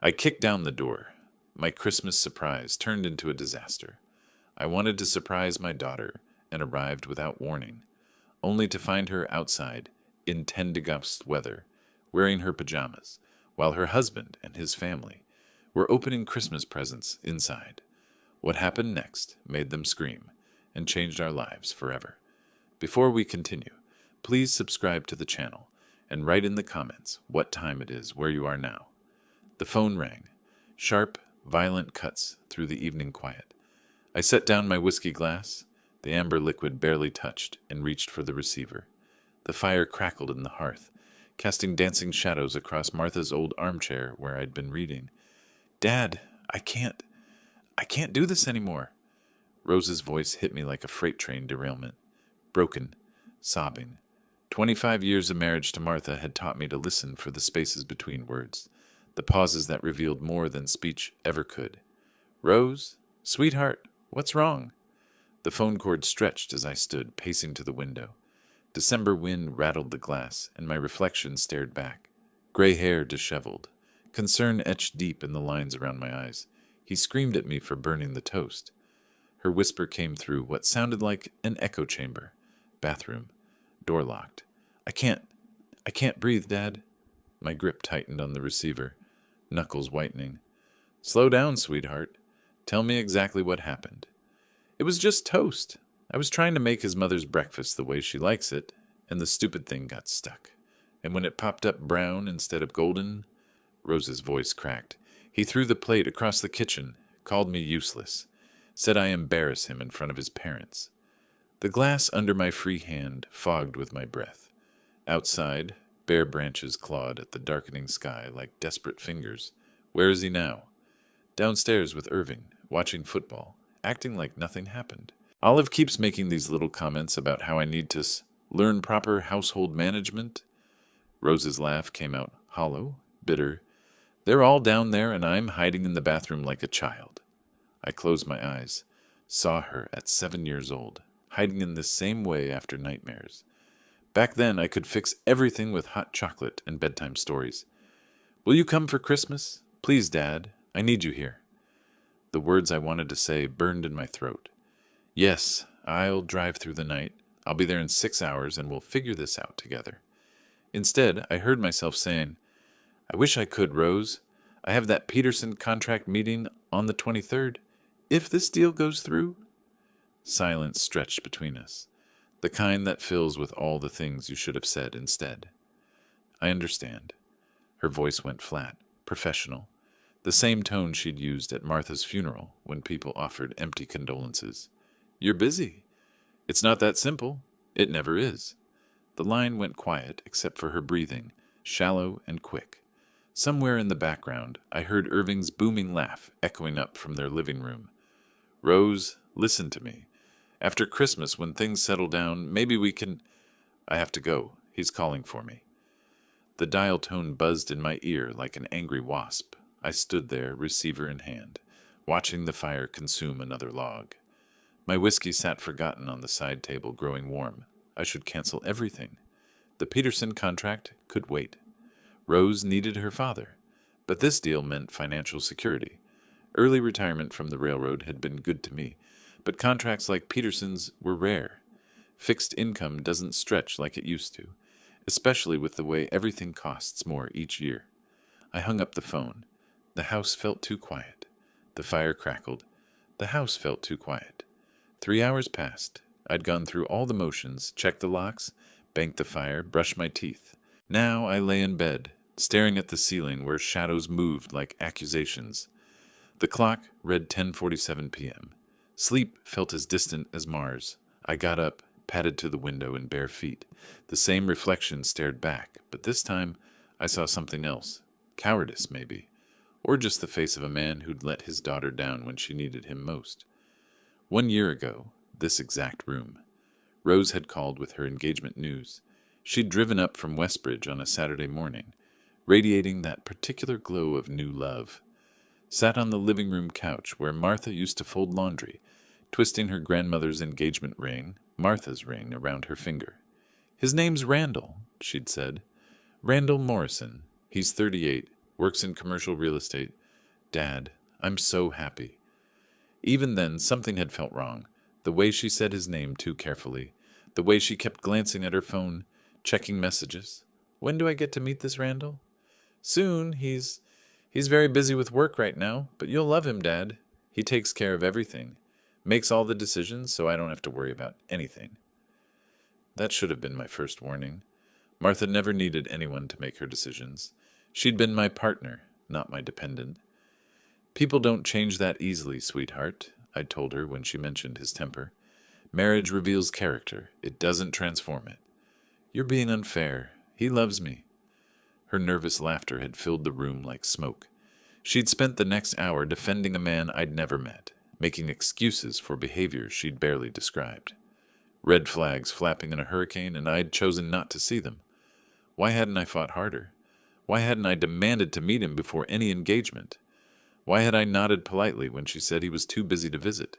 I kicked down the door. My Christmas surprise turned into a disaster. I wanted to surprise my daughter and arrived without warning, only to find her outside in 10 weather, wearing her pajamas, while her husband and his family were opening Christmas presents inside. What happened next made them scream and changed our lives forever. Before we continue, please subscribe to the channel and write in the comments what time it is where you are now. The phone rang. Sharp, violent cuts through the evening quiet. I set down my whiskey glass. The amber liquid barely touched and reached for the receiver. The fire crackled in the hearth, casting dancing shadows across Martha's old armchair where I'd been reading. "Dad, I can't do this anymore." Rose's voice hit me like a freight train derailment. Broken, sobbing. 25 years of marriage to Martha had taught me to listen for the spaces between words, the pauses that revealed more than speech ever could. "Rose? Sweetheart, what's wrong?" The phone cord stretched as I stood, pacing to the window. December wind rattled the glass, and my reflection stared back. Gray hair disheveled. Concern etched deep in the lines around my eyes. He screamed at me for burning the toast. Her whisper came through what sounded like an echo chamber. Bathroom. Door locked. I can't breathe, Dad." My grip tightened on the receiver, knuckles whitening. "Slow down, sweetheart. Tell me exactly what happened." "It was just toast. I was trying to make his mother's breakfast the way she likes it, and the stupid thing got stuck. And when it popped up brown instead of golden..." Rose's voice cracked. "He threw the plate across the kitchen, called me useless, said I embarrass him in front of his parents." The glass under my free hand fogged with my breath. Outside, bare branches clawed at the darkening sky like desperate fingers. Where is he now? Downstairs with Irving, watching football, acting like nothing happened. Olive keeps making these little comments about how I need to learn proper household management. Rose's laugh came out hollow, bitter. "They're all down there and I'm hiding in the bathroom like a child." I closed my eyes, saw her at 7 years old, hiding in this same way after nightmares. Back then I could fix everything with hot chocolate and bedtime stories. "Will you come for Christmas? Please, Dad, I need you here." The words I wanted to say burned in my throat. "Yes, I'll drive through the night. I'll be there in 6 hours and we'll figure this out together." Instead, I heard myself saying, "I wish I could, Rose. I have that Peterson contract meeting on the 23rd. If this deal goes through..." Silence stretched between us, the kind that fills with all the things you should have said instead. "I understand." Her voice went flat, professional, the same tone she'd used at Martha's funeral when people offered empty condolences. "You're busy. It's not that simple. It never is." The line went quiet except for her breathing, shallow and quick. Somewhere in the background, I heard Irving's booming laugh echoing up from their living room. "Rose, listen to me. After Christmas, when things settle down, maybe we can..." "I have to go. He's calling for me." The dial tone buzzed in my ear like an angry wasp. I stood there, receiver in hand, watching the fire consume another log. My whiskey sat forgotten on the side table, growing warm. I should cancel everything. The Peterson contract could wait. Rose needed her father, but this deal meant financial security. Early retirement from the railroad had been good to me, but contracts like Peterson's were rare. Fixed income doesn't stretch like it used to, especially with the way everything costs more each year. I hung up the phone. The house felt too quiet. The fire crackled. The house felt too quiet. 3 hours passed. I'd gone through all the motions, checked the locks, banked the fire, brushed my teeth. Now I lay in bed, staring at the ceiling where shadows moved like accusations. The clock read 10:47 p.m. Sleep felt as distant as Mars. I got up, padded to the window in bare feet. The same reflection stared back, but this time I saw something else. Cowardice, maybe. Or just the face of a man who'd let his daughter down when she needed him most. 1 year ago, this exact room. Rose had called with her engagement news. She'd driven up from Westbridge on a Saturday morning, radiating that particular glow of new love. Sat on the living room couch where Martha used to fold laundry, twisting her grandmother's engagement ring, Martha's ring, around her finger. "His name's Randall," she'd said. "Randall Morrison. He's 38. works in commercial real estate. Dad, I'm so happy. Even then, something had felt wrong. The way she said his name too carefully. The way she kept glancing at her phone, checking messages. When do I get to meet this Randall? Soon. He's very busy with work right now, but you'll love him, Dad. He takes care of everything. Makes all the decisions so I don't have to worry about anything. That should have been my first warning. Martha never needed anyone to make her decisions. She'd been my partner, not my dependent. People don't change that easily, sweetheart, I told her when she mentioned his temper. Marriage reveals character. It doesn't transform it. You're being unfair. He loves me. Her nervous laughter had filled the room like smoke. She'd spent the next hour defending a man I'd never met, making excuses for behavior she'd barely described. Red flags flapping in a hurricane, and I'd chosen not to see them. Why hadn't I fought harder? Why hadn't I demanded to meet him before any engagement? Why had I nodded politely when she said he was too busy to visit?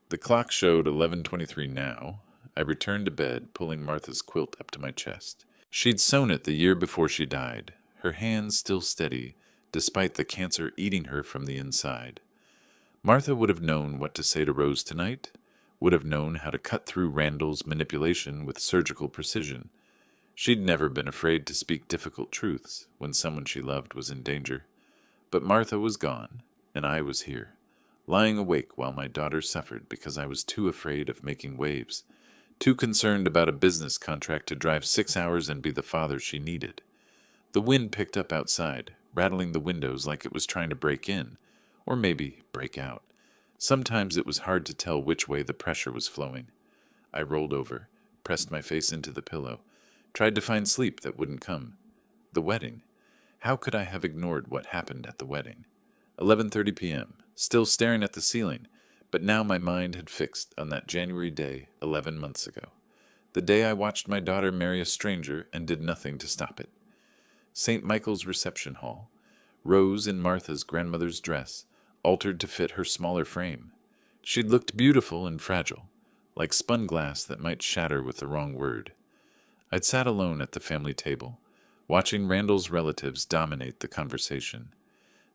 The clock showed 11:23 now. I returned to bed, pulling Martha's quilt up to my chest. She'd sewn it the year before she died, her hands still steady, despite the cancer eating her from the inside. Martha would have known what to say to Rose tonight, would have known how to cut through Randall's manipulation with surgical precision. She'd never been afraid to speak difficult truths when someone she loved was in danger. But Martha was gone, and I was here, lying awake while my daughter suffered because I was too afraid of making waves, too concerned about a business contract to drive 6 hours and be the father she needed. The wind picked up outside, rattling the windows like it was trying to break in, or maybe break out. Sometimes it was hard to tell which way the pressure was flowing. I rolled over, pressed my face into the pillow, tried to find sleep that wouldn't come. The wedding. How could I have ignored what happened at the wedding? 11:30 p.m., still staring at the ceiling, but now my mind had fixed on that January day 11 months ago. The day I watched my daughter marry a stranger and did nothing to stop it. St. Michael's reception hall. Rose in Martha's grandmother's dress, altered to fit her smaller frame. She'd looked beautiful and fragile, like spun glass that might shatter with the wrong word. I'd sat alone at the family table, watching Randall's relatives dominate the conversation.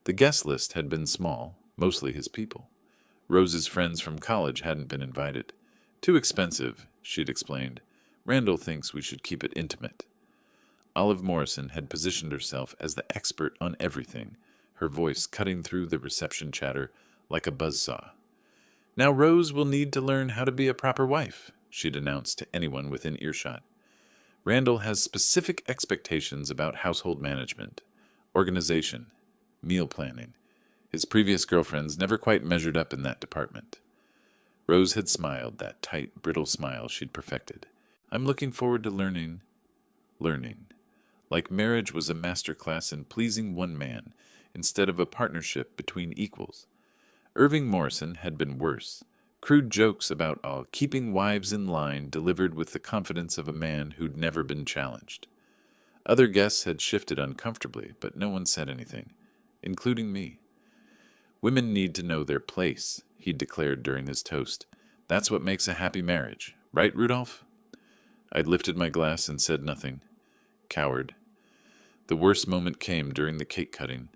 The guest list had been small, mostly his people. Rose's friends from college hadn't been invited. Too expensive, she'd explained. Randall thinks we should keep it intimate. Olive Morrison had positioned herself as the expert on everything, her voice cutting through the reception chatter like a buzzsaw. Now Rose will need to learn how to be a proper wife, she'd announced to anyone within earshot. Randall has specific expectations about household management, organization, meal planning. His previous girlfriends never quite measured up in that department. Rose had smiled, that tight, brittle smile she'd perfected. I'm looking forward to learning. Like marriage was a master class in pleasing one man instead of a partnership between equals. Irving Morrison had been worse. Crude jokes about keeping wives in line delivered with the confidence of a man who'd never been challenged. Other guests had shifted uncomfortably, but no one said anything, including me. Women need to know their place, he'd declared during his toast. That's what makes a happy marriage. Right, Rudolph? I'd lifted my glass and said nothing. Coward. The worst moment came during the cake cutting.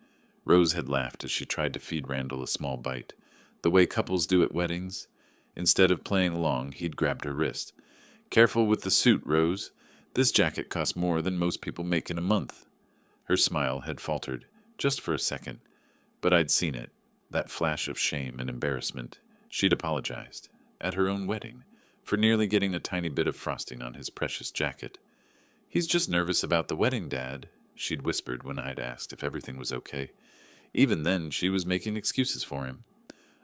Rose had laughed as she tried to feed Randall a small bite, the way couples do at weddings. Instead of playing along, he'd grabbed her wrist. Careful with the suit, Rose. This jacket costs more than most people make in a month. Her smile had faltered, just for a second, but I'd seen it, that flash of shame and embarrassment. She'd apologized, at her own wedding, for nearly getting a tiny bit of frosting on his precious jacket. He's just nervous about the wedding, Dad, she'd whispered when I'd asked if everything was okay. Even then, she was making excuses for him.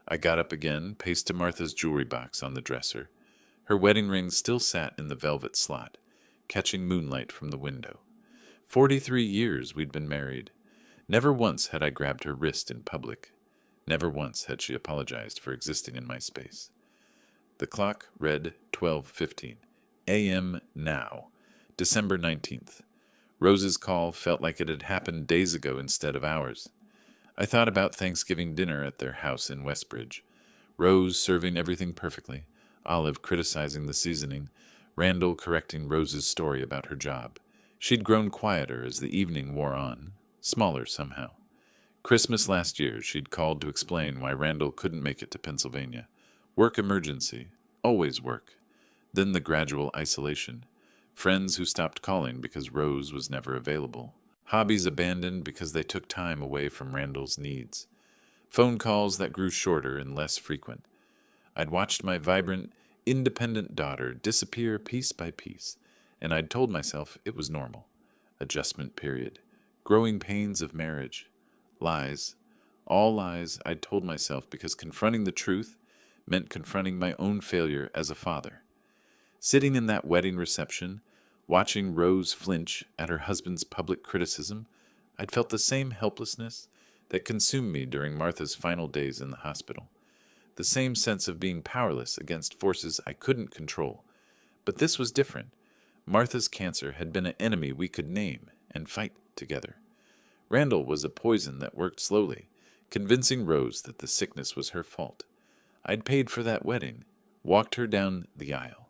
I got up again, paced to Martha's jewelry box on the dresser. Her wedding ring still sat in the velvet slot, catching moonlight from the window. 43 years we'd been married. Never once had I grabbed her wrist in public. Never once had she apologized for existing in my space. The clock read 12:15 a.m. now, December 19th. Rose's call felt like it had happened days ago instead of hours. I thought about Thanksgiving dinner at their house in Westbridge. Rose serving everything perfectly, Olive criticizing the seasoning, Randall correcting Rose's story about her job. She'd grown quieter as the evening wore on. smaller somehow. Christmas last year, she'd called to explain why Randall couldn't make it to Pennsylvania. Work emergency. Always work. Then the gradual isolation. Friends who stopped calling because Rose was never available. Hobbies abandoned because they took time away from Randall's needs. Phone calls that grew shorter and less frequent. I'd watched my vibrant, independent daughter disappear piece by piece, and I'd told myself it was normal. Adjustment period. Growing pains of marriage. Lies. All lies I'd told myself because confronting the truth meant confronting my own failure as a father. Sitting in that wedding reception, watching Rose flinch at her husband's public criticism, I'd felt the same helplessness that consumed me during Martha's final days in the hospital. The same sense of being powerless against forces I couldn't control. But this was different. Martha's cancer had been an enemy we could name and fight together. Randall was a poison that worked slowly, convincing Rose that the sickness was her fault. I'd paid for that wedding, walked her down the aisle,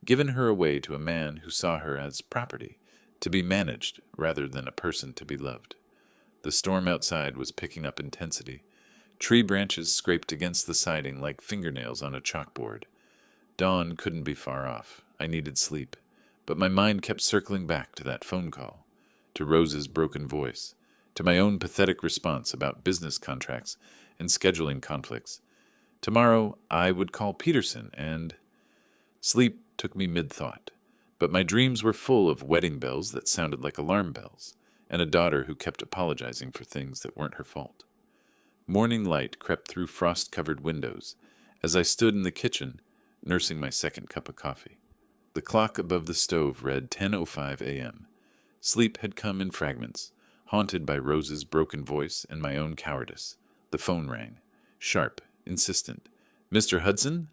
given her away to a man who saw her as property, to be managed rather than a person to be loved. The storm outside was picking up intensity. Tree branches scraped against the siding like fingernails on a chalkboard. Dawn couldn't be far off. I needed sleep, but my mind kept circling back to that phone call, to Rose's broken voice, to my own pathetic response about business contracts and scheduling conflicts. Tomorrow I would call Peterson and... Sleep took me mid-thought, but my dreams were full of wedding bells that sounded like alarm bells, and a daughter who kept apologizing for things that weren't her fault. Morning light crept through frost-covered windows as I stood in the kitchen, nursing my second cup of coffee. The clock above the stove read 10:05 a.m. Sleep had come in fragments, haunted by Rose's broken voice and my own cowardice. The phone rang. Sharp, insistent. "Mr. Hudson?"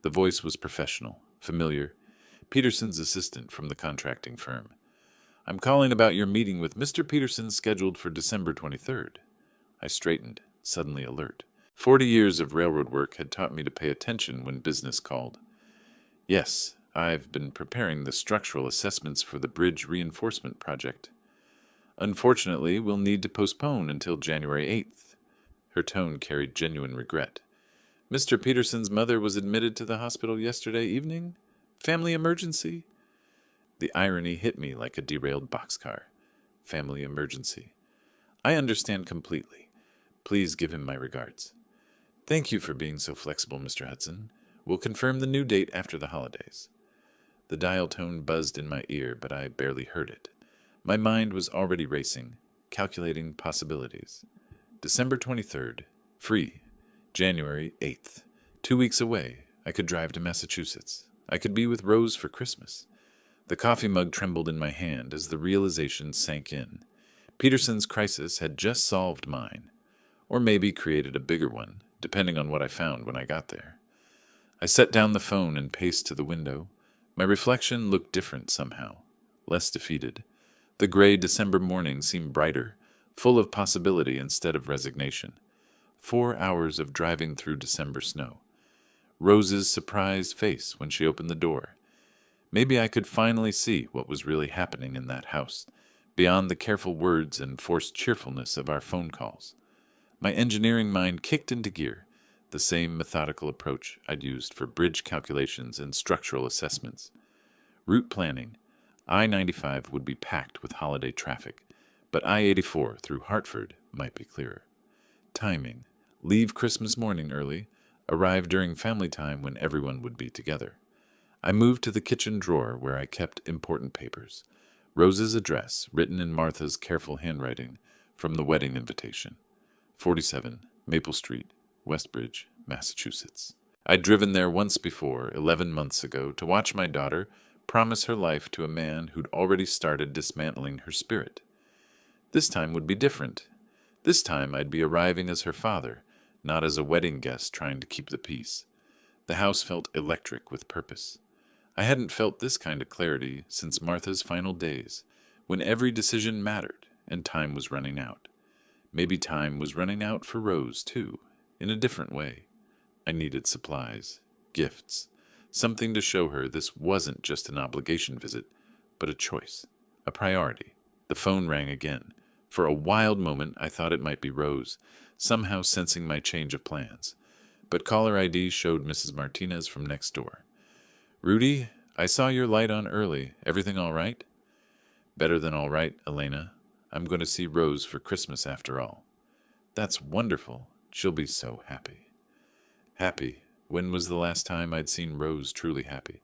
The voice was professional, familiar. Peterson's assistant from the contracting firm. "I'm calling about your meeting with Mr. Peterson scheduled for December 23rd. I straightened, suddenly alert. 40 years of railroad work had taught me to pay attention when business called. "Yes, I've been preparing the structural assessments for the bridge reinforcement project. Unfortunately, we'll need to postpone until January 8th. Her tone carried genuine regret. "Mr. Peterson's mother was admitted to the hospital yesterday evening? Family emergency?" The irony hit me like a derailed boxcar. Family emergency. "I understand completely. Please give him my regards." "Thank you for being so flexible, Mr. Hudson. We'll confirm the new date after the holidays." The dial tone buzzed in my ear, but I barely heard it. My mind was already racing, calculating possibilities. December 23rd. Free. January 8th. 2 weeks away. I could drive to Massachusetts. I could be with Rose for Christmas. The coffee mug trembled in my hand as the realization sank in. Peterson's crisis had just solved mine, or maybe created a bigger one, depending on what I found when I got there. I set down the phone and paced to the window. My reflection looked different somehow, less defeated. The gray December morning seemed brighter, full of possibility instead of resignation. 4 hours of driving through December snow. Rose's surprised face when she opened the door. Maybe I could finally see what was really happening in that house, beyond the careful words and forced cheerfulness of our phone calls. My engineering mind kicked into gear, the same methodical approach I'd used for bridge calculations and structural assessments. Route planning. I-95 would be packed with holiday traffic, but I-84 through Hartford might be clearer. Timing. Leave Christmas morning early, arrive during family time when everyone would be together. I moved to the kitchen drawer where I kept important papers. Rose's address, written in Martha's careful handwriting, from the wedding invitation. 47 Maple Street, Westbridge, Massachusetts. I'd driven there once before, 11 months ago, to watch my daughter promise her life to a man who'd already started dismantling her spirit. This time would be different. This time I'd be arriving as her father, not as a wedding guest trying to keep the peace. The house felt electric with purpose. I hadn't felt this kind of clarity since Martha's final days, when every decision mattered and time was running out. Maybe time was running out for Rose, too, in a different way. I needed supplies, gifts, something to show her this wasn't just an obligation visit, but a choice, a priority. The phone rang again. For a wild moment, I thought it might be Rose, somehow sensing my change of plans. But caller ID showed Mrs. Martinez from next door. "Rudy, I saw your light on early. Everything all right?" "Better than all right, Elena. I'm going to see Rose for Christmas after all." "That's wonderful. She'll be so happy." Happy? When was the last time I'd seen Rose truly happy?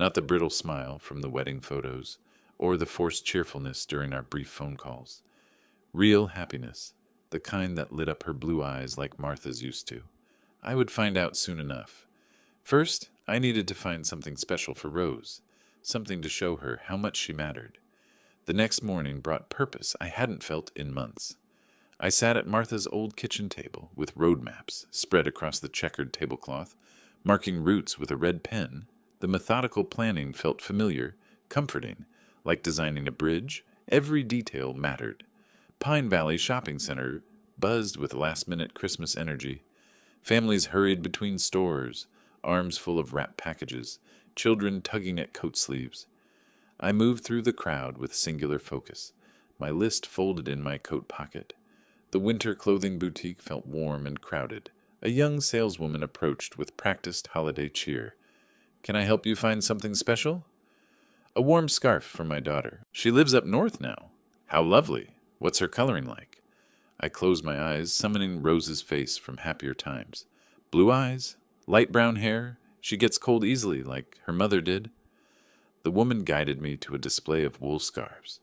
Not the brittle smile from the wedding photos, or the forced cheerfulness during our brief phone calls. Real happiness, the kind that lit up her blue eyes like Martha's used to. I would find out soon enough. First, I needed to find something special for Rose, something to show her how much she mattered. The next morning brought purpose I hadn't felt in months. I sat at Martha's old kitchen table with road maps spread across the checkered tablecloth, marking routes with a red pen. The methodical planning felt familiar, comforting, like designing a bridge. Every detail mattered. Pine Valley Shopping Center buzzed with last-minute Christmas energy. Families hurried between stores, arms full of wrapped packages, children tugging at coat sleeves. I moved through the crowd with singular focus, my list folded in my coat pocket. The winter clothing boutique felt warm and crowded. A young saleswoman approached with practiced holiday cheer. "Can I help you find something special?" "A warm scarf for my daughter. She lives up north now." "How lovely. What's her coloring like?" I closed my eyes, summoning Rose's face from happier times. "Blue eyes, light brown hair. She gets cold easily, like her mother did." The woman guided me to a display of wool scarves.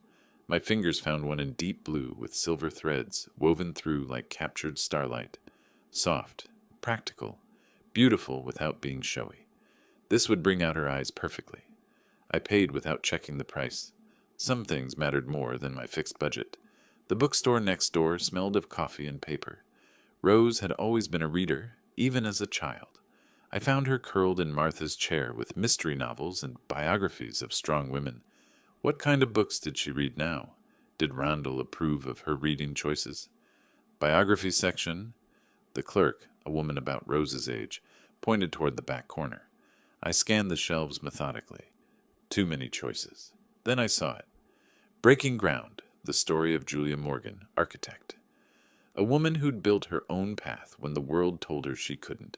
My fingers found one in deep blue with silver threads woven through like captured starlight. Soft, practical, beautiful without being showy. This would bring out her eyes perfectly. I paid without checking the price. Some things mattered more than my fixed budget. The bookstore next door smelled of coffee and paper. Rose had always been a reader, even as a child. I found her curled in Martha's chair with mystery novels and biographies of strong women. What kind of books did she read now? Did Randall approve of her reading choices? Biography section. The clerk, a woman about Rose's age, pointed toward the back corner. I scanned the shelves methodically. Too many choices. Then I saw it. Breaking Ground, the story of Julia Morgan, architect. A woman who'd built her own path when the world told her she couldn't.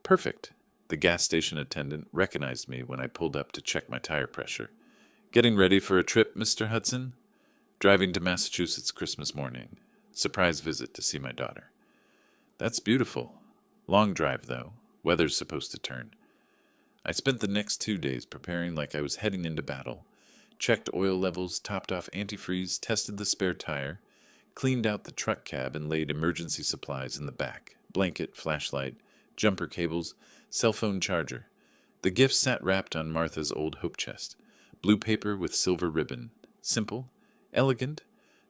Perfect. The gas station attendant recognized me when I pulled up to check my tire pressure. "Getting ready for a trip, Mr. Hudson?" "Driving to Massachusetts Christmas morning. Surprise visit to see my daughter." "That's beautiful. Long drive, though. Weather's supposed to turn." I spent the next 2 days preparing like I was heading into battle. Checked oil levels, topped off antifreeze, tested the spare tire, cleaned out the truck cab and laid emergency supplies in the back. Blanket, flashlight, jumper cables, cell phone charger. The gifts sat wrapped on Martha's old hope chest. Blue paper with silver ribbon. Simple, elegant,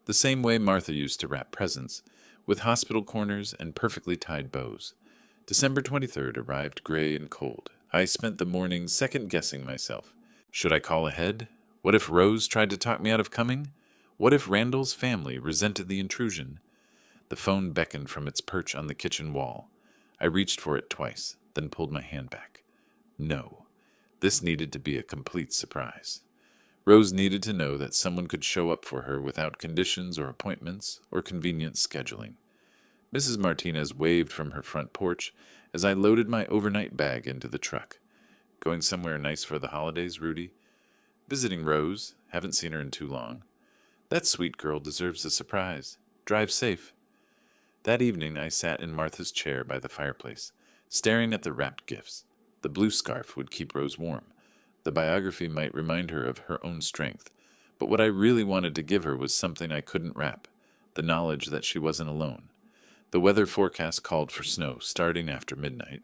the same way Martha used to wrap presents, with hospital corners and perfectly tied bows. December 23rd arrived gray and cold. I spent the morning second-guessing myself. Should I call ahead? What if Rose tried to talk me out of coming? What if Randall's family resented the intrusion? The phone beckoned from its perch on the kitchen wall. I reached for it twice, then pulled my hand back. No, this needed to be a complete surprise. Rose needed to know that someone could show up for her without conditions or appointments or convenient scheduling. Mrs. Martinez waved from her front porch as I loaded my overnight bag into the truck. "Going somewhere nice for the holidays, Rudy?" "Visiting Rose. Haven't seen her in too long." "That sweet girl deserves a surprise. Drive safe." That evening I sat in Martha's chair by the fireplace, staring at the wrapped gifts. The blue scarf would keep Rose warm. The biography might remind her of her own strength. But what I really wanted to give her was something I couldn't wrap, the knowledge that she wasn't alone. The weather forecast called for snow starting after midnight.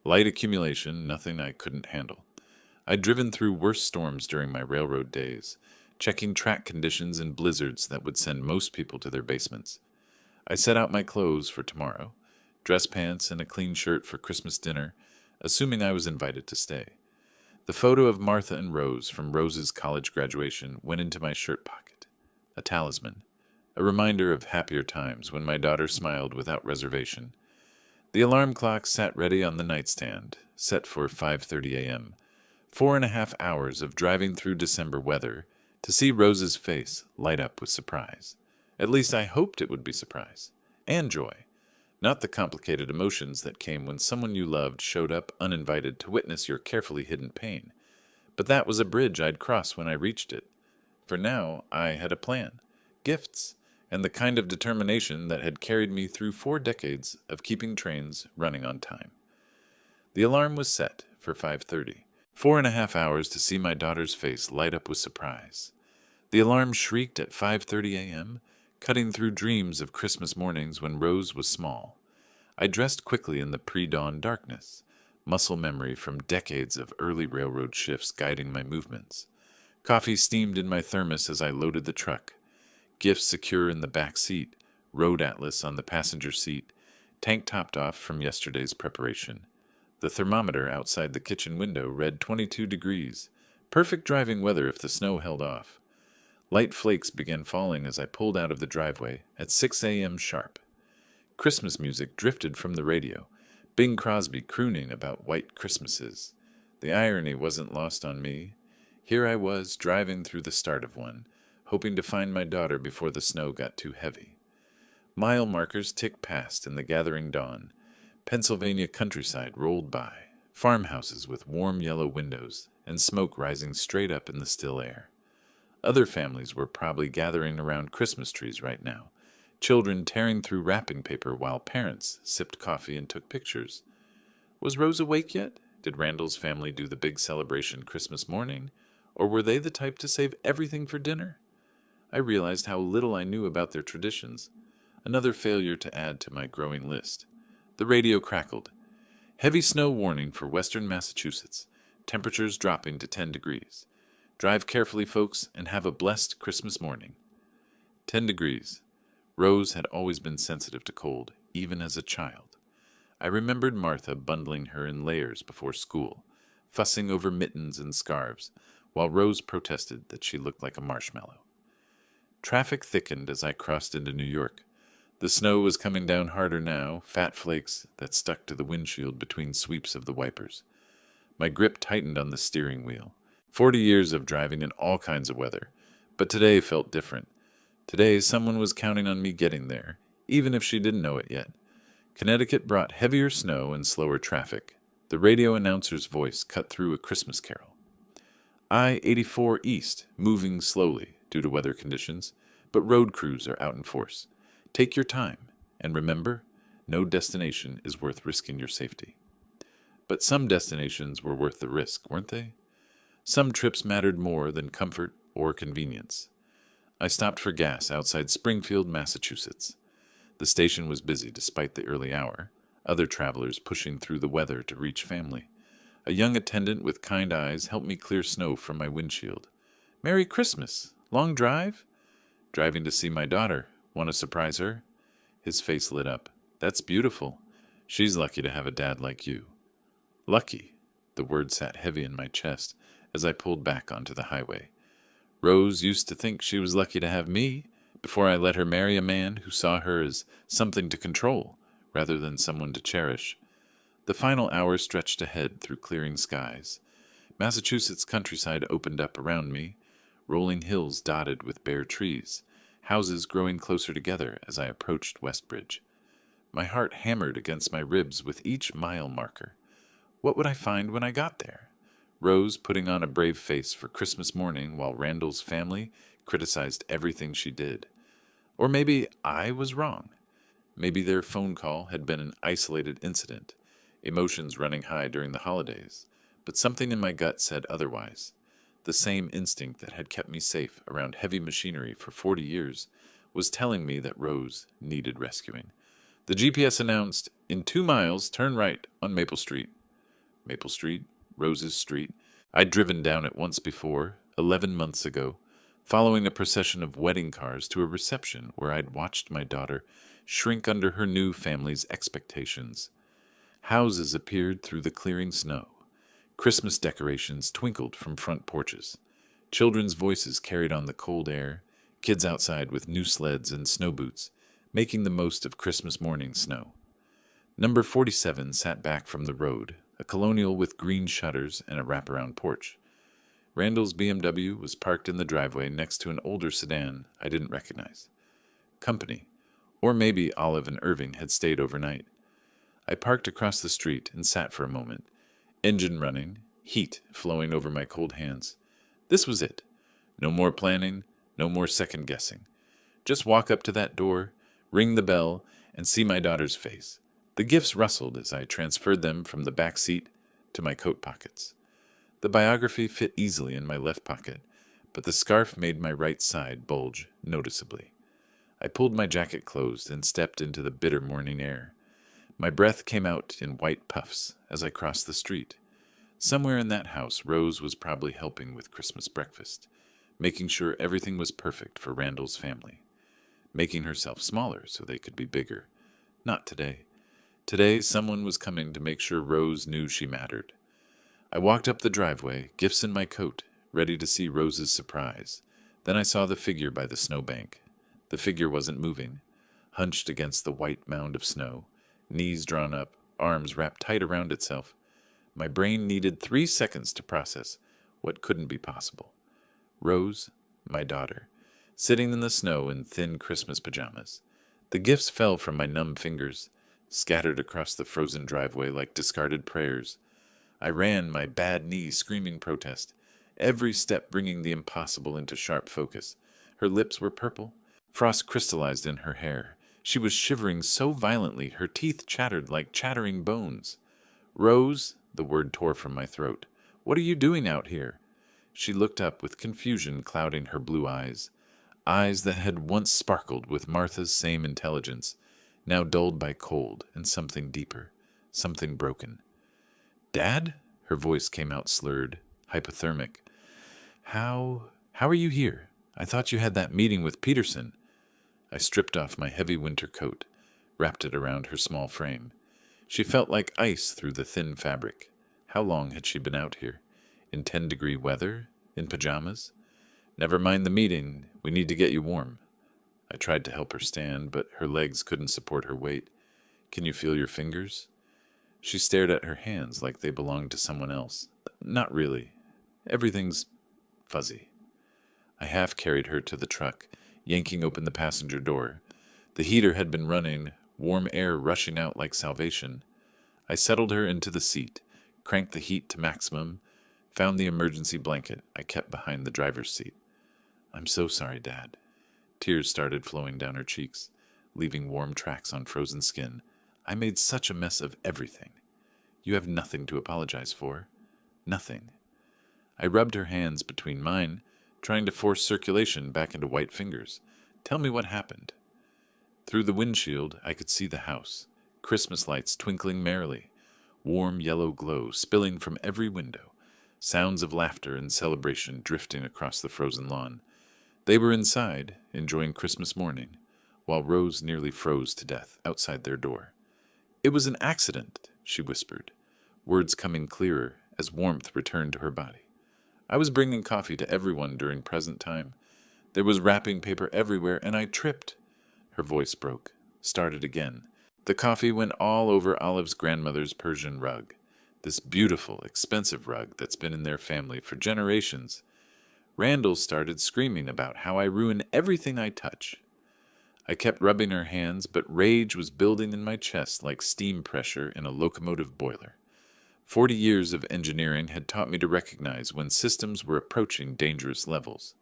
Light accumulation, nothing I couldn't handle. I'd driven through worse storms during my railroad days, checking track conditions in blizzards that would send most people to their basements. I set out my clothes for tomorrow, dress pants and a clean shirt for Christmas dinner, assuming I was invited to stay. The photo of Martha and Rose from Rose's college graduation went into my shirt pocket. A talisman, a reminder of happier times when my daughter smiled without reservation. The alarm clock sat ready on the nightstand, set for 5:30 a.m. 4.5 hours of driving through December weather to see Rose's face light up with surprise. At least I hoped it would be surprise. And joy. Not the complicated emotions that came when someone you loved showed up uninvited to witness your carefully hidden pain. But that was a bridge I'd cross when I reached it. For now, I had a plan, gifts, and the kind of determination that had carried me through 4 decades of keeping trains running on time. The alarm was set for 5:30. 4.5 hours to see my daughter's face light up with surprise. The alarm shrieked at 5:30 a.m., cutting through dreams of Christmas mornings when Rose was small. I dressed quickly in the pre-dawn darkness, muscle memory from decades of early railroad shifts guiding my movements. Coffee steamed in my thermos as I loaded the truck. Gifts secure in the back seat, road atlas on the passenger seat, tank topped off from yesterday's preparation. The thermometer outside the kitchen window read 22 degrees. Perfect driving weather if the snow held off. Light flakes began falling as I pulled out of the driveway at 6 a.m. sharp. Christmas music drifted from the radio, Bing Crosby crooning about white Christmases. The irony wasn't lost on me. Here I was, driving through the start of one, hoping to find my daughter before the snow got too heavy. Mile markers ticked past in the gathering dawn. Pennsylvania countryside rolled by, farmhouses with warm yellow windows and smoke rising straight up in the still air. Other families were probably gathering around Christmas trees right now, children tearing through wrapping paper while parents sipped coffee and took pictures. Was Rose awake yet? Did Randall's family do the big celebration Christmas morning, or were they the type to save everything for dinner? I realized how little I knew about their traditions, another failure to add to my growing list. The radio crackled. Heavy snow warning for western Massachusetts, temperatures dropping to 10 degrees. Drive carefully, folks, and have a blessed Christmas morning. 10 degrees. Rose had always been sensitive to cold, even as a child. I remembered Martha bundling her in layers before school, fussing over mittens and scarves, while Rose protested that she looked like a marshmallow. Traffic thickened as I crossed into New York. The snow was coming down harder now, fat flakes that stuck to the windshield between sweeps of the wipers. My grip tightened on the steering wheel. 40 years of driving in all kinds of weather, but today felt different. Today, someone was counting on me getting there, even if she didn't know it yet. Connecticut brought heavier snow and slower traffic. The radio announcer's voice cut through a Christmas carol. I-84 East, moving slowly due to weather conditions, but road crews are out in force. Take your time, and remember, no destination is worth risking your safety. But some destinations were worth the risk, weren't they? Some trips mattered more than comfort or convenience. I stopped for gas outside Springfield, Massachusetts. The station was busy despite the early hour, other travelers pushing through the weather to reach family. A young attendant with kind eyes helped me clear snow from my windshield. "Merry Christmas! Long drive?" "Driving to see my daughter. Want to surprise her?" His face lit up. "That's beautiful. She's lucky to have a dad like you." Lucky. The word sat heavy in my chest as I pulled back onto the highway. Rose used to think she was lucky to have me before I let her marry a man who saw her as something to control rather than someone to cherish. The final hour stretched ahead through clearing skies. Massachusetts countryside opened up around me, rolling hills dotted with bare trees, houses growing closer together as I approached Westbridge. My heart hammered against my ribs with each mile marker. What would I find when I got there? Rose putting on a brave face for Christmas morning while Randall's family criticized everything she did. Or maybe I was wrong. Maybe their phone call had been an isolated incident, emotions running high during the holidays, but something in my gut said otherwise. The same instinct that had kept me safe around heavy machinery for 40 years was telling me that Rose needed rescuing. The GPS announced, "In 2 miles, turn right on Maple Street." Maple Street, Rose's street. I'd driven down it once before, 11 months ago, following a procession of wedding cars to a reception where I'd watched my daughter shrink under her new family's expectations. Houses appeared through the clearing snow. Christmas decorations twinkled from front porches. Children's voices carried on the cold air, kids outside with new sleds and snow boots, making the most of Christmas morning snow. Number 47 sat back from the road, a colonial with green shutters and a wraparound porch. Randall's BMW was parked in the driveway next to an older sedan I didn't recognize. company. Or maybe Olive and Irving had stayed overnight. I parked across the street and sat for a moment, engine running, heat flowing over my cold hands. This was it. No more planning, no more second guessing. Just walk up to that door, ring the bell, and see my daughter's face. The gifts rustled as I transferred them from the back seat to my coat pockets. The biography fit easily in my left pocket, but the scarf made my right side bulge noticeably. I pulled my jacket closed and stepped into the bitter morning air. My breath came out in white puffs as I crossed the street. Somewhere in that house, Rose was probably helping with Christmas breakfast, making sure everything was perfect for Randall's family, making herself smaller so they could be bigger. Not today. Today, someone was coming to make sure Rose knew she mattered. I walked up the driveway, gifts in my coat, ready to see Rose's surprise. Then I saw the figure by the snowbank. The figure wasn't moving, hunched against the white mound of snow, knees drawn up, arms wrapped tight around itself. My brain needed 3 seconds to process what couldn't be possible. Rose, my daughter, sitting in the snow in thin Christmas pajamas. The gifts fell from my numb fingers, scattered across the frozen driveway like discarded prayers. I ran, my bad knee screaming protest, every step bringing the impossible into sharp focus. Her lips were purple. Frost crystallized in her hair. She was shivering so violently her teeth chattered like chattering bones. "Rose," the word tore from my throat. "What are you doing out here?" She looked up with confusion clouding her blue eyes. Eyes that had once sparkled with Martha's same intelligence, now dulled by cold and something deeper, something broken. "Dad?" Her voice came out slurred, hypothermic. How are you here? I thought you had that meeting with Peterson." I stripped off my heavy winter coat, wrapped it around her small frame. She felt like ice through the thin fabric. How long had she been out here? In 10-degree weather? In pajamas? "Never mind the meeting. We need to get you warm." I tried to help her stand, but her legs couldn't support her weight. "Can you feel your fingers?" She stared at her hands like they belonged to someone else. "Not really. Everything's fuzzy." I half carried her to the truck, yanking open the passenger door. The heater had been running, warm air rushing out like salvation. I settled her into the seat, cranked the heat to maximum, found the emergency blanket I kept behind the driver's seat. "I'm so sorry, Dad." Tears started flowing down her cheeks, leaving warm tracks on frozen skin. "I made such a mess of everything. You have nothing to apologize for. Nothing." I rubbed her hands between mine, trying to force circulation back into white fingers. "Tell me what happened." Through the windshield, I could see the house, Christmas lights twinkling merrily, warm yellow glow spilling from every window, sounds of laughter and celebration drifting across the frozen lawn. They were inside, enjoying Christmas morning, while Rose nearly froze to death outside their door. "It was an accident," she whispered, words coming clearer as warmth returned to her body. "I was bringing coffee to everyone during present time. There was wrapping paper everywhere, and I tripped." Her voice broke, started again. The coffee went all over Olive's grandmother's Persian rug, this beautiful, expensive rug that's been in their family for generations. Randall started screaming about how I ruin everything I touch. I kept rubbing her hands, but rage was building in my chest like steam pressure in a locomotive boiler. 40 years of engineering had taught me to recognize when systems were approaching dangerous levels.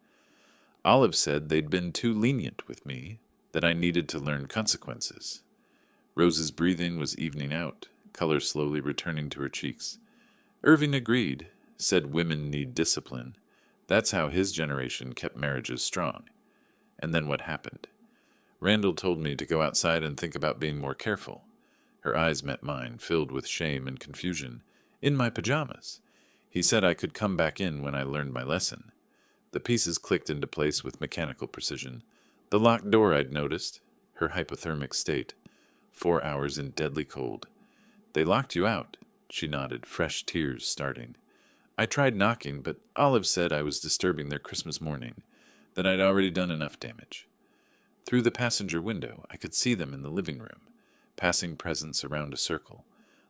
Olive said they'd been too lenient with me, that I needed to learn consequences. Rose's breathing was evening out, color slowly returning to her cheeks. Irving agreed, said women need discipline. That's how his generation kept marriages strong. And then what happened? Randall told me to go outside and think about being more careful. Her eyes met mine, filled with shame and confusion. In my pajamas. He said I could come back in when I learned my lesson. The pieces clicked into place with mechanical precision. The locked door I'd noticed, her hypothermic state, 4 hours in deadly cold. "They locked you out," she nodded, fresh tears starting. I tried knocking, but Olive said I was disturbing their Christmas morning, that I'd already done enough damage. Through the passenger window, I could see them in the living room, passing presents around a circle,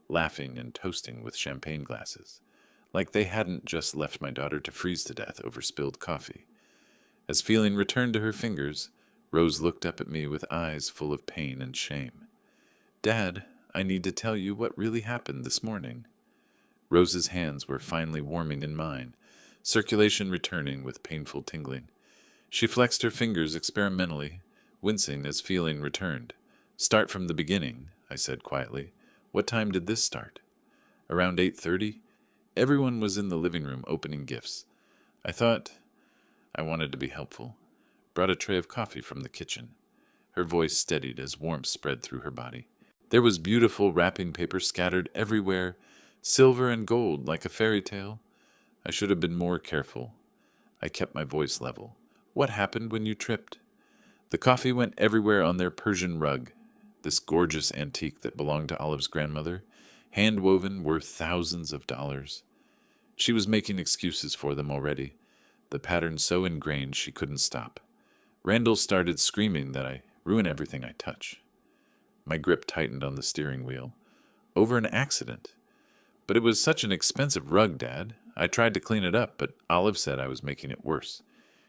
laughing and toasting with champagne glasses, like they hadn't just left my daughter to freeze to death over spilled coffee. As feeling returned to her fingers, Rose looked up at me with eyes full of pain and shame. Dad, I need to tell you what really happened this morning. Rose's hands were finally warming in mine, circulation returning with painful tingling. She flexed her fingers experimentally, wincing as feeling returned. Start from the beginning, I said quietly. What time did this start? Around 8:30. Everyone was in the living room opening gifts. I wanted to be helpful. Brought a tray of coffee from the kitchen. Her voice steadied as warmth spread through her body. There was beautiful wrapping paper scattered everywhere, silver and gold like a fairy tale. I should have been more careful. I kept my voice level. What happened when you tripped? The coffee went everywhere on their Persian rug, this gorgeous antique that belonged to Olive's grandmother, hand-woven, worth thousands of dollars. She was making excuses for them already, the pattern so ingrained she couldn't stop. Randall started screaming that I ruin everything I touch. My grip tightened on the steering wheel. Over an accident. But it was such an expensive rug, Dad. I tried to clean it up, but Olive said I was making it worse.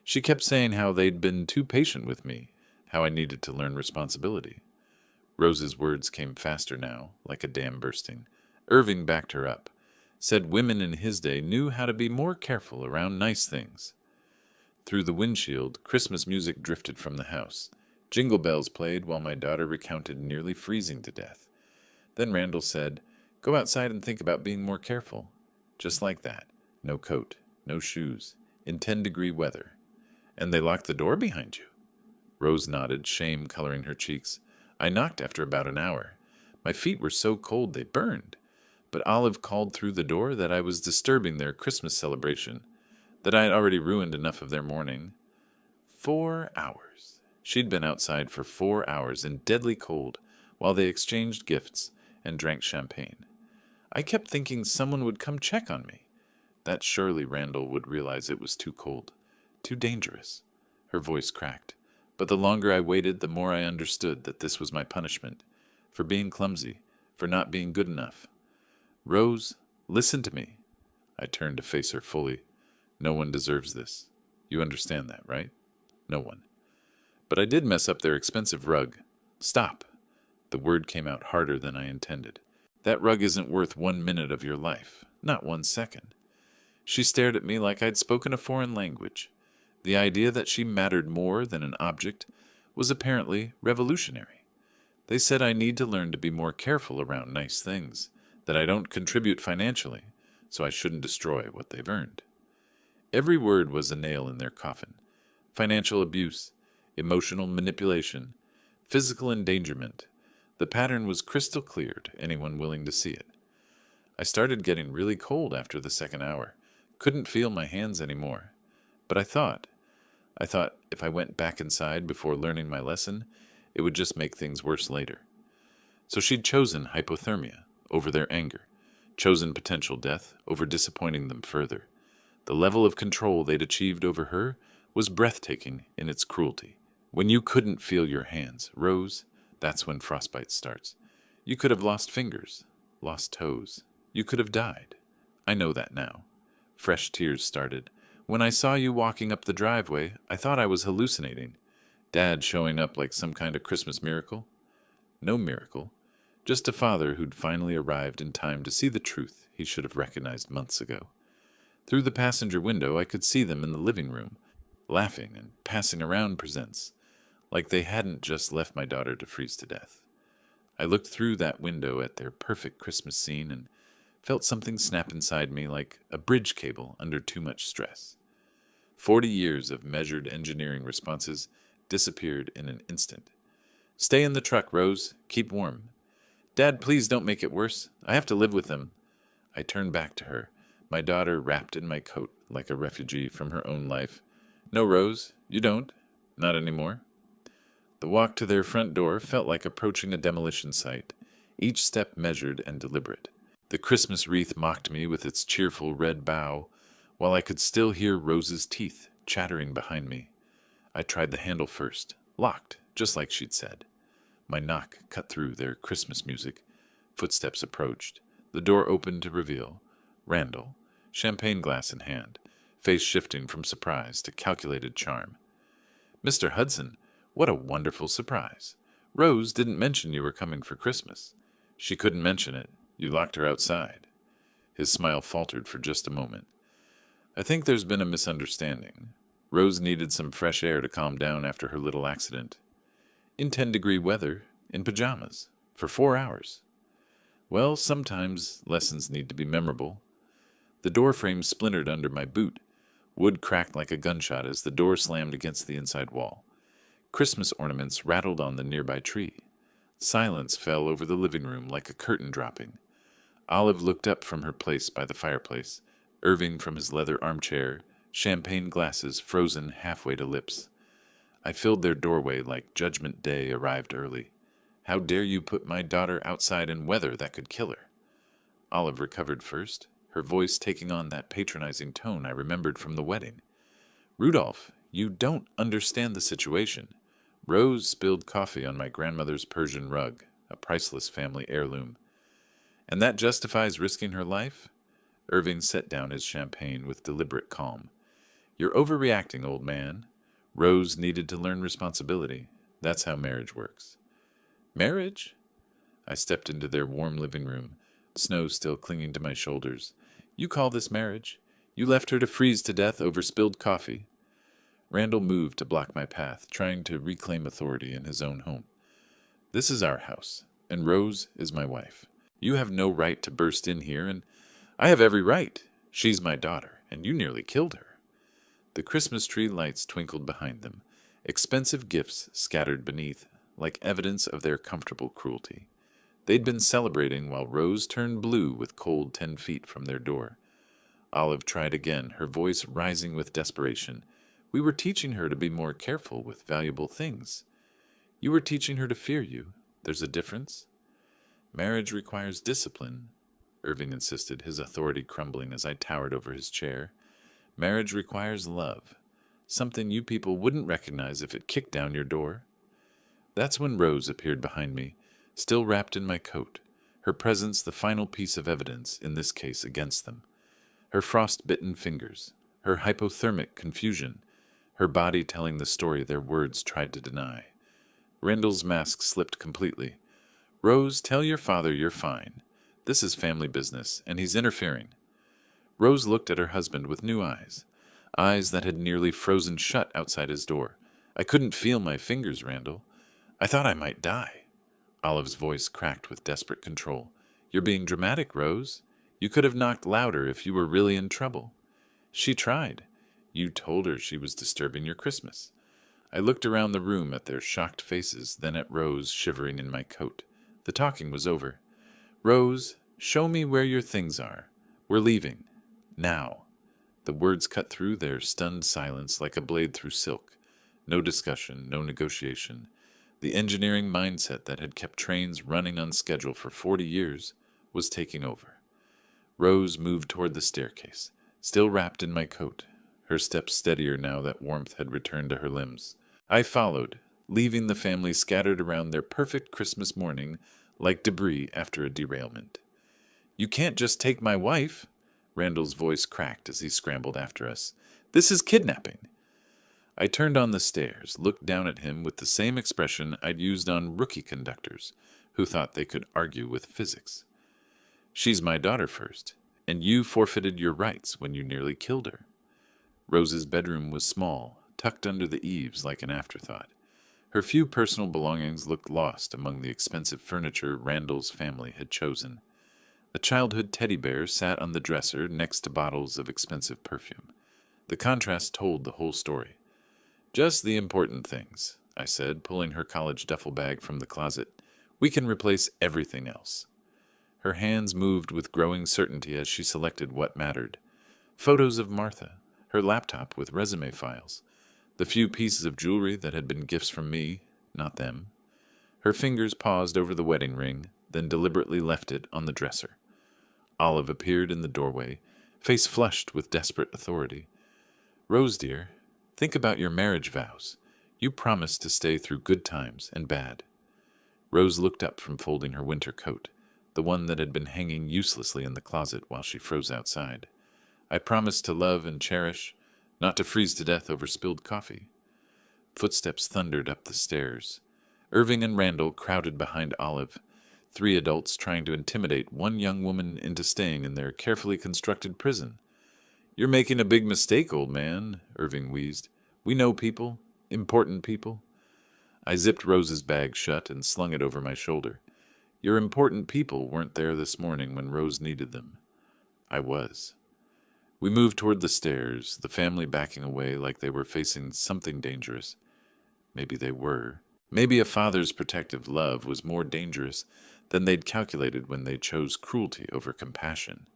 She kept saying how they'd been too patient with me, how I needed to learn responsibility. Rose's words came faster now, like a dam bursting. Irving backed her up, said women in his day knew how to be more careful around nice things. Through the windshield, Christmas music drifted from the house. Jingle bells played while my daughter recounted nearly freezing to death. Then Randall said, Go outside and think about being more careful. Just like that. No coat, no shoes, in 10-degree weather. And they locked the door behind you. Rose nodded, shame coloring her cheeks. I knocked after about an hour. My feet were so cold they burned. But Olive called through the door that I was disturbing their Christmas celebration, that I had already ruined enough of their morning. 4 hours. She'd been outside for 4 hours in deadly cold while they exchanged gifts and drank champagne. I kept thinking someone would come check on me. That surely Randall would realize it was too cold, too dangerous. Her voice cracked. But the longer I waited, the more I understood that this was my punishment, for being clumsy, for not being good enough. Rose, listen to me. I turned to face her fully. No one deserves this. You understand that, right? No one. But I did mess up their expensive rug. Stop. The word came out harder than I intended. That rug isn't worth 1 minute of your life, not 1 second. She stared at me like I'd spoken a foreign language. The idea that she mattered more than an object was apparently revolutionary. They said I need to learn to be more careful around nice things, that I don't contribute financially, so I shouldn't destroy what they've earned. Every word was a nail in their coffin. Financial abuse, emotional manipulation, physical endangerment. The pattern was crystal clear to anyone willing to see it. I started getting really cold after the second hour. Couldn't feel my hands anymore. But I thought if I went back inside before learning my lesson, it would just make things worse later. So she'd chosen hypothermia over their anger, chosen potential death over disappointing them further. The level of control they'd achieved over her was breathtaking in its cruelty. When you couldn't feel your hands, Rose, that's when frostbite starts. You could have lost fingers, lost toes. You could have died. I know that now. Fresh tears started. When I saw you walking up the driveway, I thought I was hallucinating. Dad showing up like some kind of Christmas miracle. No miracle. Just a father who'd finally arrived in time to see the truth he should have recognized months ago. Through the passenger window, I could see them in the living room, laughing and passing around presents, like they hadn't just left my daughter to freeze to death. I looked through that window at their perfect Christmas scene and felt something snap inside me like a bridge cable under too much stress. 40 years of measured engineering responses disappeared in an instant. Stay in the truck, Rose. Keep warm. Dad, please don't make it worse. I have to live with them. I turned back to her, my daughter wrapped in my coat like a refugee from her own life. No, Rose, you don't. Not anymore. The walk to their front door felt like approaching a demolition site, each step measured and deliberate. The Christmas wreath mocked me with its cheerful red bough, while I could still hear Rose's teeth chattering behind me. I tried the handle first, locked, just like she'd said. My knock cut through their Christmas music. Footsteps approached. The door opened to reveal Randall, champagne glass in hand, face shifting from surprise to calculated charm. Mr. Hudson, What a wonderful surprise. Rose didn't mention you were coming for Christmas. She couldn't mention it. You locked her outside. His smile faltered for just a moment. I think there's been a misunderstanding. Rose needed some fresh air to calm down after her little accident. In 10-degree weather, in pajamas, for 4 hours. Well, sometimes lessons need to be memorable. The door frame splintered under my boot. Wood cracked like a gunshot as the door slammed against the inside wall. Christmas ornaments rattled on the nearby tree. Silence fell over the living room like a curtain dropping. Olive looked up from her place by the fireplace, Irving from his leather armchair, champagne glasses frozen halfway to lips. I filled their doorway like Judgment Day arrived early. How dare you put my daughter outside in weather that could kill her? Olive recovered first, her voice taking on that patronizing tone I remembered from the wedding. Rudolph, you don't understand the situation. Rose spilled coffee on my grandmother's Persian rug, a priceless family heirloom. And that justifies risking her life? Irving set down his champagne with deliberate calm. You're overreacting, old man. Rose needed to learn responsibility. That's how marriage works. Marriage? I stepped into their warm living room, snow still clinging to my shoulders. You call this marriage? You left her to freeze to death over spilled coffee. Randall moved to block my path, trying to reclaim authority in his own home. This is our house, and Rose is my wife. You have no right to burst in here, and I have every right. She's my daughter, and you nearly killed her. The Christmas tree lights twinkled behind them, expensive gifts scattered beneath, like evidence of their comfortable cruelty. They'd been celebrating while Rose turned blue with cold 10 feet from their door. Olive tried again, her voice rising with desperation. We were teaching her to be more careful with valuable things. You were teaching her to fear you. There's a difference. Marriage requires discipline, Irving insisted, his authority crumbling as I towered over his chair. Marriage requires love, something you people wouldn't recognize if it kicked down your door. That's when Rose appeared behind me, still wrapped in my coat, her presence the final piece of evidence, in this case against them. Her frost-bitten fingers, her hypothermic confusion, her body telling the story their words tried to deny. Randall's mask slipped completely. Rose, tell your father you're fine. This is family business, and he's interfering. Rose looked at her husband with new eyes, eyes that had nearly frozen shut outside his door. I couldn't feel my fingers, Randall. I thought I might die. Olive's voice cracked with desperate control. You're being dramatic, Rose. You could have knocked louder if you were really in trouble. She tried. You told her she was disturbing your Christmas. I looked around the room at their shocked faces, then at Rose shivering in my coat. The talking was over. Rose, show me where your things are. We're leaving. Now. The words cut through their stunned silence like a blade through silk. No discussion, no negotiation. The engineering mindset that had kept trains running on schedule for 40 years was taking over. Rose moved toward the staircase, still wrapped in my coat, her steps steadier now that warmth had returned to her limbs. I followed, leaving the family scattered around their perfect Christmas morning like debris after a derailment. You can't just take my wife, Randall's voice cracked as he scrambled after us. This is kidnapping. I turned on the stairs, looked down at him with the same expression I'd used on rookie conductors who thought they could argue with physics. She's my daughter first, and you forfeited your rights when you nearly killed her. Rose's bedroom was small, tucked under the eaves like an afterthought. Her few personal belongings looked lost among the expensive furniture Randall's family had chosen. A childhood teddy bear sat on the dresser next to bottles of expensive perfume. The contrast told the whole story. Just the important things, I said, pulling her college duffel bag from the closet. We can replace everything else. Her hands moved with growing certainty as she selected what mattered. Photos of Martha, her laptop with resume files, the few pieces of jewelry that had been gifts from me, not them. Her fingers paused over the wedding ring, then deliberately left it on the dresser. Olive appeared in the doorway, face flushed with desperate authority. Rose, dear, think about your marriage vows. You promised to stay through good times and bad. Rose looked up from folding her winter coat, the one that had been hanging uselessly in the closet while she froze outside. I promised to love and cherish, not to freeze to death over spilled coffee. Footsteps thundered up the stairs. Irving and Randall crowded behind Olive, 3 adults trying to intimidate one young woman into staying in their carefully constructed prison. "You're making a big mistake, old man," Irving wheezed. "We know people, important people." I zipped Rose's bag shut and slung it over my shoulder. "Your important people weren't there this morning when Rose needed them." I was. We moved toward the stairs, the family backing away like they were facing something dangerous. Maybe they were. Maybe a father's protective love was more dangerous than they'd calculated when they chose cruelty over compassion.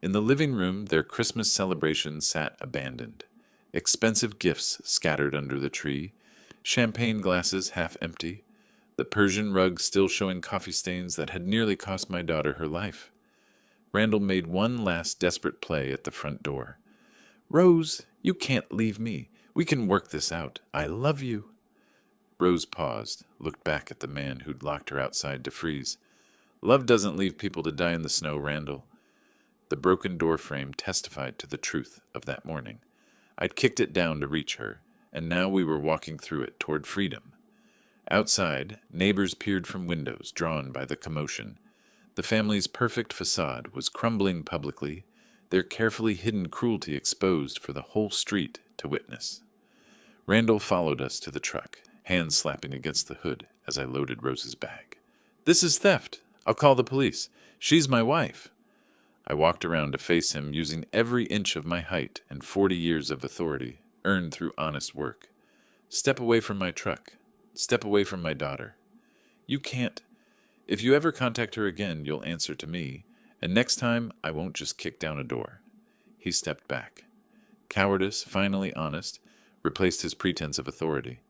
In the living room, their Christmas celebration sat abandoned. Expensive gifts scattered under the tree, champagne glasses half empty, the Persian rug still showing coffee stains that had nearly cost my daughter her life. Randall made one last desperate play at the front door. "Rose, you can't leave me. We can work this out. I love you." Rose paused, looked back at the man who'd locked her outside to freeze. "Love doesn't leave people to die in the snow, Randall." The broken door frame testified to the truth of that morning. I'd kicked it down to reach her, and now we were walking through it toward freedom. Outside, neighbors peered from windows, drawn by the commotion. The family's perfect facade was crumbling publicly, their carefully hidden cruelty exposed for the whole street to witness. Randall followed us to the truck, hands slapping against the hood as I loaded Rose's bag. "This is theft. I'll call the police. She's my wife." I walked around to face him using every inch of my height and 40 years of authority, earned through honest work. "Step away from my truck. Step away from my daughter. You can't. If you ever contact her again, you'll answer to me, and next time I won't just kick down a door." He stepped back. Cowardice, finally honest, replaced his pretense of authority.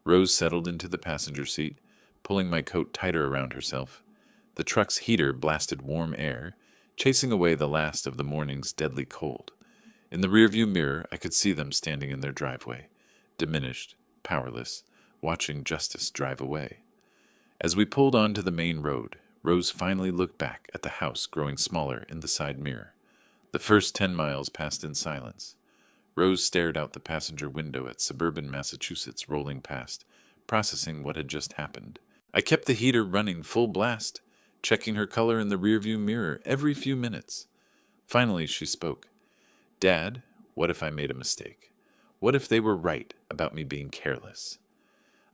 Rose settled into the passenger seat, pulling my coat tighter around herself. The truck's heater blasted warm air, chasing away the last of the morning's deadly cold. In the rearview mirror, I could see them standing in their driveway, diminished, powerless, watching justice drive away. As we pulled onto the main road, Rose finally looked back at the house growing smaller in the side mirror. The first 10 miles passed in silence. Rose stared out the passenger window at suburban Massachusetts rolling past, processing what had just happened. I kept the heater running full blast, checking her color in the rearview mirror every few minutes. Finally, she spoke. "Dad, what if I made a mistake? What if they were right about me being careless?"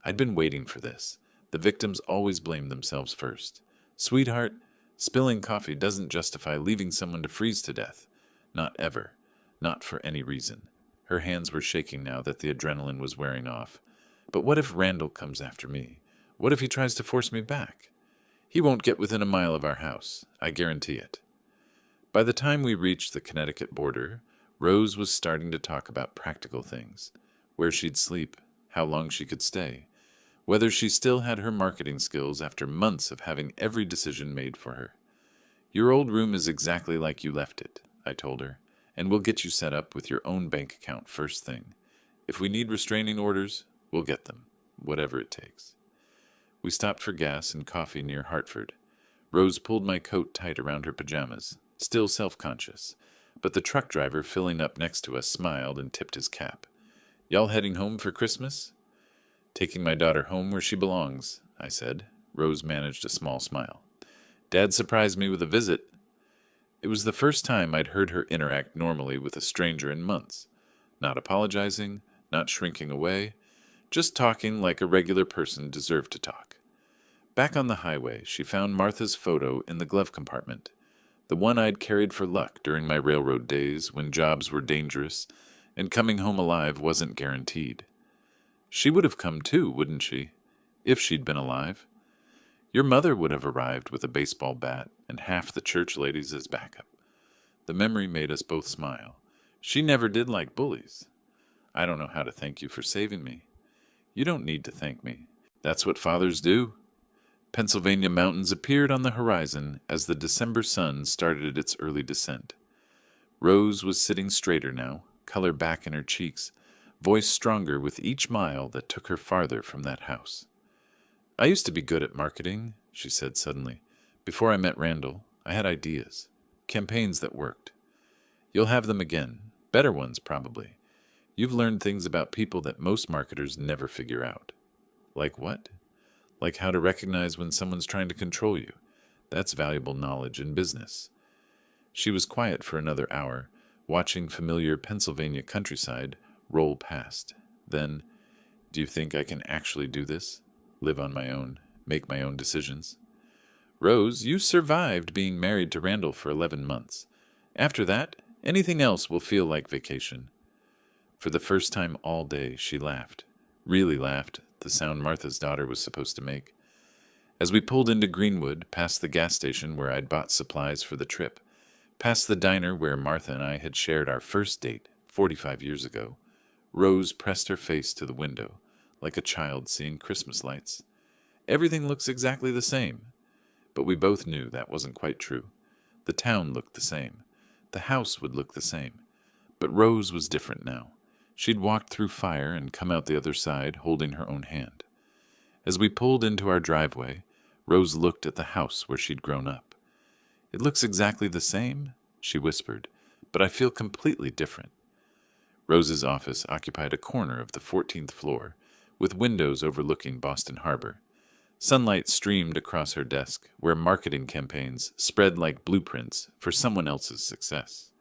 I'd been waiting for this. The victims always blame themselves first. "Sweetheart, spilling coffee doesn't justify leaving someone to freeze to death. Not ever. Not for any reason." Her hands were shaking now that the adrenaline was wearing off. "But what if Randall comes after me? What if he tries to force me back? He won't get within a mile of our house. I guarantee it." By the time we reached the Connecticut border, Rose was starting to talk about practical things. Where she'd sleep, how long she could stay, whether she still had her marketing skills after months of having every decision made for her. "Your old room is exactly like you left it," I told her, "and we'll get you set up with your own bank account first thing. If we need restraining orders, we'll get them, whatever it takes." We stopped for gas and coffee near Hartford. Rose pulled my coat tight around her pajamas, still self-conscious, but the truck driver filling up next to us smiled and tipped his cap. "Y'all heading home for Christmas?" "Taking my daughter home where she belongs," I said. Rose managed a small smile. "Dad surprised me with a visit." It was the first time I'd heard her interact normally with a stranger in months. Not apologizing, not shrinking away, just talking like a regular person deserved to talk. Back on the highway, she found Martha's photo in the glove compartment, the one I'd carried for luck during my railroad days when jobs were dangerous and coming home alive wasn't guaranteed. She would have come too, wouldn't she, if she'd been alive? Your mother would have arrived with a baseball bat and half the church ladies as backup. The memory made us both smile. She never did like bullies. "I don't know how to thank you for saving me." "You don't need to thank me. That's what fathers do." Pennsylvania mountains appeared on the horizon as the December sun started its early descent. Rose was sitting straighter now, color back in her cheeks, voice stronger with each mile that took her farther from that house. "I used to be good at marketing," she said suddenly. "Before I met Randall, I had ideas, campaigns that worked. You'll have them again, better ones probably. You've learned things about people that most marketers never figure out. Like what? Like how to recognize when someone's trying to control you. That's valuable knowledge in business. She was quiet for another hour, watching familiar Pennsylvania countryside roll past. Then, do you think I can actually do this? Live on my own, make my own decisions? Rose, you survived being married to Randall for 11 months. After that, anything else will feel like vacation. For the first time all day, she laughed. Really laughed, the sound Martha's daughter was supposed to make. As we pulled into Greenwood, past the gas station where I'd bought supplies for the trip, past the diner where Martha and I had shared our first date 45 years ago, Rose pressed her face to the window, like a child seeing Christmas lights. Everything looks exactly the same. But we both knew that wasn't quite true. The town looked the same. The house would look the same. But Rose was different now. She'd walked through fire and come out the other side, holding her own hand. As we pulled into our driveway, Rose looked at the house where she'd grown up. "It looks exactly the same," she whispered, "but I feel completely different." Rose's office occupied a corner of the 14th floor, with windows overlooking Boston Harbor. Sunlight streamed across her desk, where marketing campaigns spread like blueprints for someone else's success.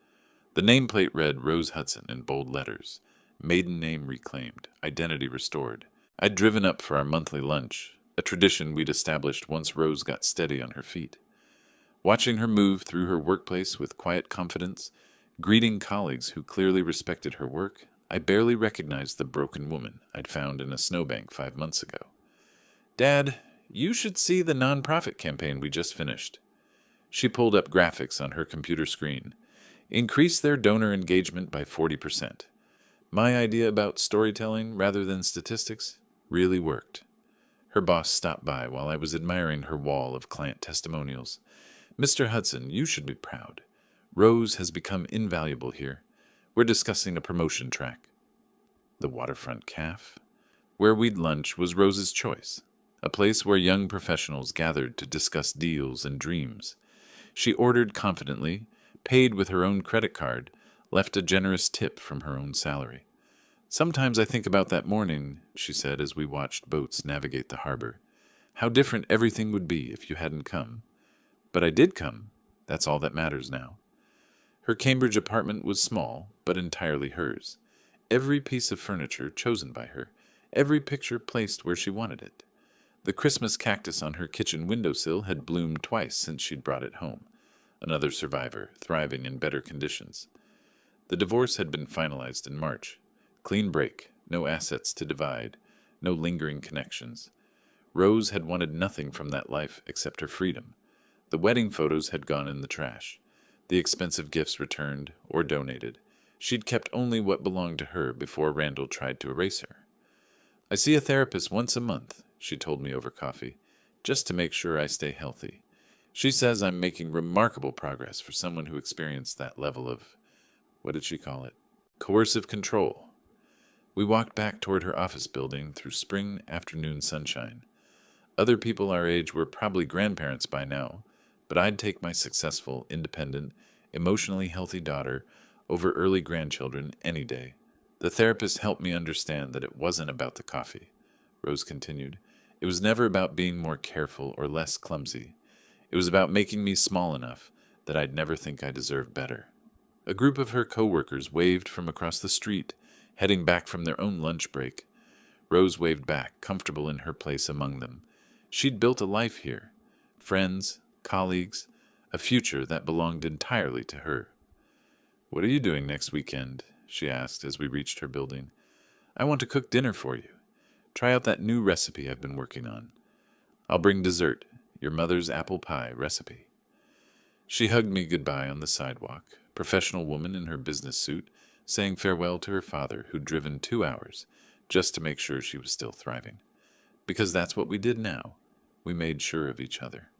The nameplate read Rose Hudson in bold letters, maiden name reclaimed, identity restored. I'd driven up for our monthly lunch, a tradition we'd established once Rose got steady on her feet. Watching her move through her workplace with quiet confidence, greeting colleagues who clearly respected her work, I barely recognized the broken woman I'd found in a snowbank 5 months ago. "Dad, you should see the nonprofit campaign we just finished." She pulled up graphics on her computer screen. "Increase their donor engagement by 40%. My idea about storytelling rather than statistics really worked." Her boss stopped by while I was admiring her wall of client testimonials. "Mr. Hudson, you should be proud. Rose has become invaluable here. We're discussing a promotion track." The Waterfront Caf, where we'd lunch, was Rose's choice. A place where young professionals gathered to discuss deals and dreams. She ordered confidently, paid with her own credit card, left a generous tip from her own salary. "Sometimes I think about that morning," she said as we watched boats navigate the harbor. "How different everything would be if you hadn't come. But I did come. That's all that matters now." Her Cambridge apartment was small, but entirely hers. Every piece of furniture chosen by her, every picture placed where she wanted it. The Christmas cactus on her kitchen windowsill had bloomed twice since she'd brought it home. Another survivor, thriving in better conditions. The divorce had been finalized in March. Clean break, no assets to divide, no lingering connections. Rose had wanted nothing from that life except her freedom. The wedding photos had gone in the trash. The expensive gifts returned or donated. She'd kept only what belonged to her before Randall tried to erase her. "I see a therapist once a month," she told me over coffee, "just to make sure I stay healthy. She says I'm making remarkable progress for someone who experienced that level of, what did she call it? Coercive control." We walked back toward her office building through spring afternoon sunshine. Other people our age were probably grandparents by now, but I'd take my successful, independent, emotionally healthy daughter over early grandchildren any day. The therapist helped me understand that it wasn't about the coffee, Rose continued. It was never about being more careful or less clumsy. It was about making me small enough that I'd never think I deserved better. A group of her coworkers waved from across the street, heading back from their own lunch break. Rose waved back, comfortable in her place among them. She'd built a life here. Friends, colleagues, a future that belonged entirely to her. "What are you doing next weekend?" she asked as we reached her building. "I want to cook dinner for you. Try out that new recipe I've been working on. I'll bring dessert, your mother's apple pie recipe." She hugged me goodbye on the sidewalk, professional woman in her business suit, saying farewell to her father who'd driven 2 hours just to make sure she was still thriving. Because that's what we did now. We made sure of each other.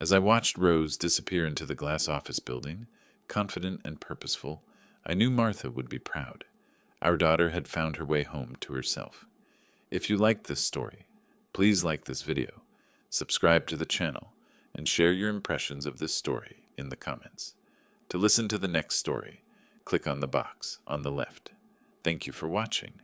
As I watched Rose disappear into the glass office building, confident and purposeful, I knew Martha would be proud. Our daughter had found her way home to herself. If you liked this story, please like this video, subscribe to the channel, and share your impressions of this story in the comments. To listen to the next story, click on the box on the left. Thank you for watching.